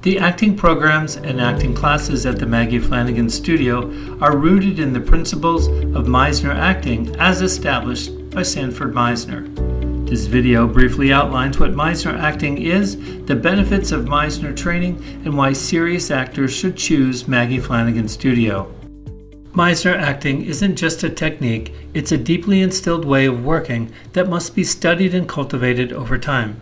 The acting programs and acting classes at the Maggie Flanigan Studio are rooted in the principles of Meisner Acting as established by Sanford Meisner. This video briefly outlines what Meisner Acting is, the benefits of Meisner training, and why serious actors should choose Maggie Flanigan Studio. Meisner Acting isn't just a technique, it's a deeply instilled way of working that must be studied and cultivated over time.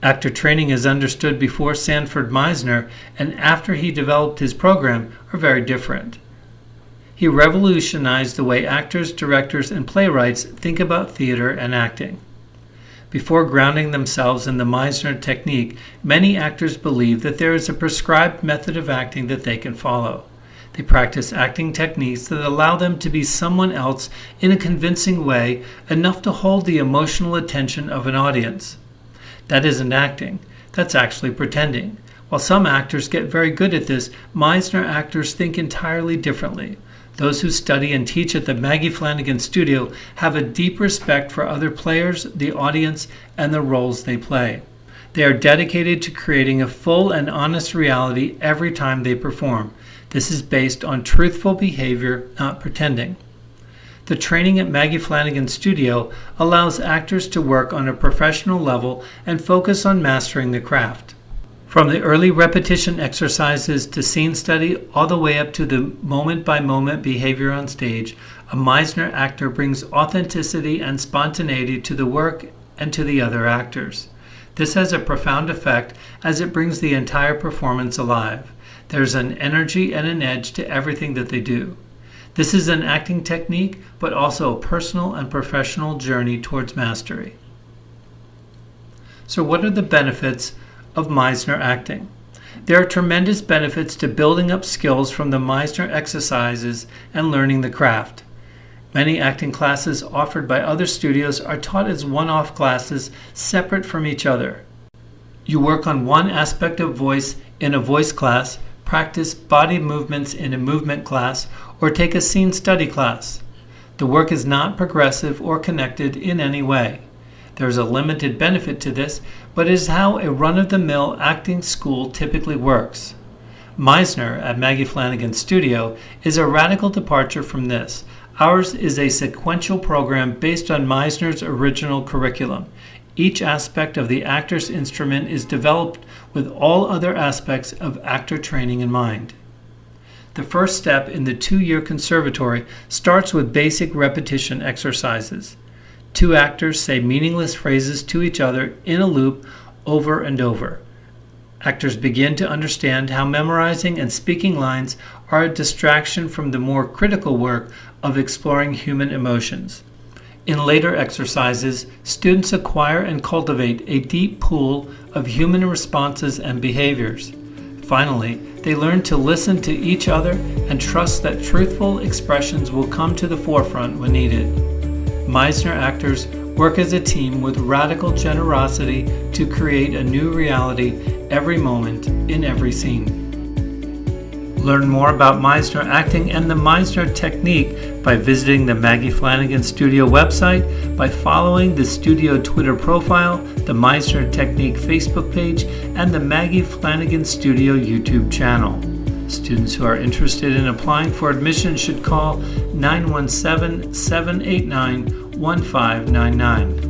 Actor training as understood before Sanford Meisner and after he developed his program are very different. He revolutionized the way actors, directors, and playwrights think about theater and acting. Before grounding themselves in the Meisner technique, many actors believe that there is a prescribed method of acting that they can follow. They practice acting techniques that allow them to be someone else in a convincing way, enough to hold the emotional attention of an audience. That isn't acting, that's actually pretending. While some actors get very good at this, Meisner actors think entirely differently. Those who study and teach at the Maggie Flanigan Studio have a deep respect for other players, the audience, and the roles they play. They are dedicated to creating a full and honest reality every time they perform. This is based on truthful behavior, not pretending. The training at Maggie Flanigan Studio allows actors to work on a professional level and focus on mastering the craft. From the early repetition exercises to scene study all the way up to the moment-by-moment behavior on stage, a Meisner actor brings authenticity and spontaneity to the work and to the other actors. This has a profound effect as it brings the entire performance alive. There's an energy and an edge to everything that they do. This is an acting technique, but also a personal and professional journey towards mastery. So what are the benefits of Meisner Acting? There are tremendous benefits to building up skills from the Meisner exercises and learning the craft. Many acting classes offered by other studios are taught as one-off classes separate from each other. You work on one aspect of voice in a voice class, practice body movements in a movement class, or take a scene study class. The work is not progressive or connected in any way. There is a limited benefit to this, but it is how a run-of-the-mill acting school typically works. Meisner at Maggie Flanigan Studio is a radical departure from this. Ours is a sequential program based on Meisner's original curriculum. Each aspect of the actor's instrument is developed with all other aspects of actor training in mind. The first step in the 2-year conservatory starts with basic repetition exercises. 2 actors say meaningless phrases to each other in a loop over and over. Actors begin to understand how memorizing and speaking lines are a distraction from the more critical work of exploring human emotions. In later exercises, students acquire and cultivate a deep pool of human responses and behaviors. Finally, they learn to listen to each other and trust that truthful expressions will come to the forefront when needed. Meisner actors work as a team with radical generosity to create a new reality every moment in every scene. Learn more about Meisner Acting and the Meisner technique by visiting the Maggie Flanigan Studio website, by following the studio Twitter profile, the Meisner Technique Facebook page, and the Maggie Flanigan Studio YouTube channel. Students who are interested in applying for admission should call 917-789-1599.